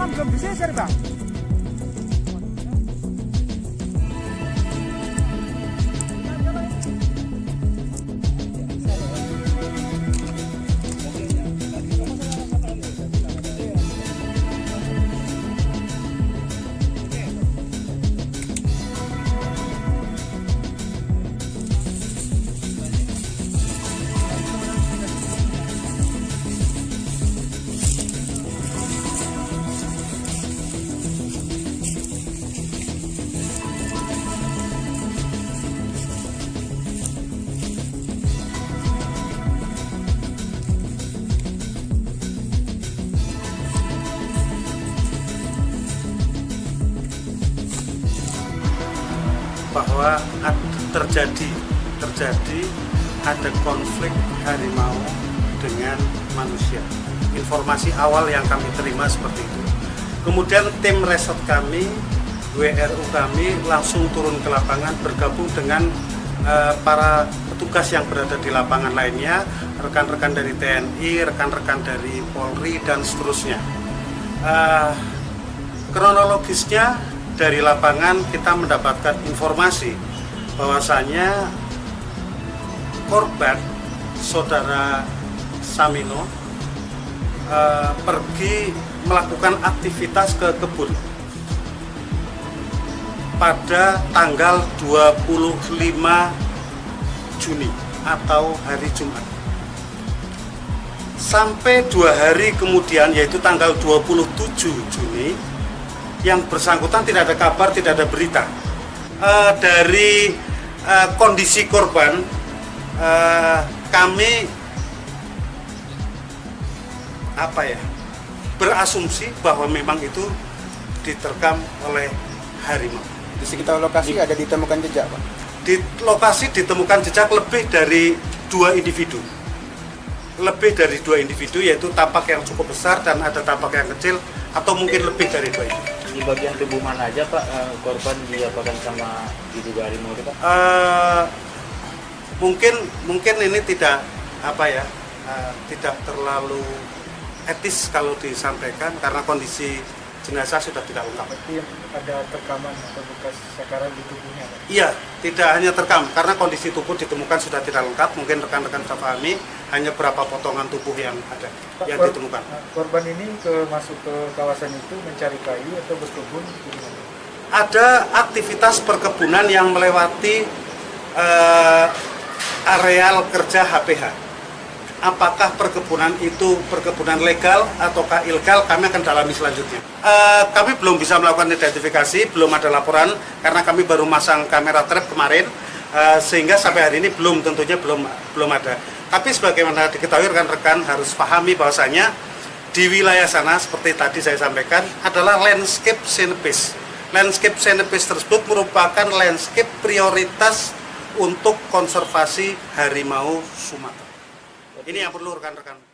Belum diseser, Bang. Bahwa terjadi ada konflik harimau dengan manusia. Informasi awal yang kami terima seperti itu. Kemudian tim resort kami, WRU kami langsung turun ke lapangan bergabung dengan para petugas yang berada di lapangan lainnya, rekan-rekan dari TNI, rekan-rekan dari Polri dan seterusnya. Kronologisnya dari lapangan kita mendapatkan informasi bahwasanya korban saudara Samino pergi melakukan aktivitas ke kebun pada tanggal 25 Juni atau hari Jumat. Sampai 2 hari kemudian, yaitu tanggal 27 Juni, yang bersangkutan tidak ada kabar, tidak ada berita. Dari kondisi korban, kami berasumsi bahwa memang itu diterkam oleh harimau. Di sekitar lokasi ada ditemukan jejak, Pak? Di lokasi ditemukan jejak lebih dari 2 individu. Lebih dari 2 individu, yaitu tapak yang cukup besar dan ada tapak yang kecil, atau mungkin lebih dari 2 individu. Di bagian tubuh mana aja, Pak, korban diapakan sama diduga harimau itu, Pak? Mungkin ini tidak tidak terlalu etis kalau disampaikan karena kondisi jenazah sudah tidak lengkap. Berarti ada terkaman atau bekas sakaran di tubuhnya, Pak? Iya, tidak hanya terkam karena kondisi tubuh ditemukan sudah tidak lengkap. Mungkin rekan-rekan bisa pahami hanya berapa potongan tubuh yang ada, yang ditemukan. Korban ini masuk ke kawasan itu mencari kayu atau berkebun? Ada aktivitas perkebunan yang melewati areal kerja HPH. Apakah perkebunan itu perkebunan legal ataukah ilegal, kami akan dalami selanjutnya. Kami belum bisa melakukan identifikasi, belum ada laporan karena kami baru masang kamera trap kemarin, sehingga sampai hari ini tentunya belum ada. Tapi sebagaimana diketahui rekan-rekan harus pahami bahwasanya di wilayah sana seperti tadi saya sampaikan adalah landscape scene-based. Landscape scene-based tersebut merupakan landscape prioritas untuk konservasi harimau Sumatera. Ini yang perlu rekan-rekan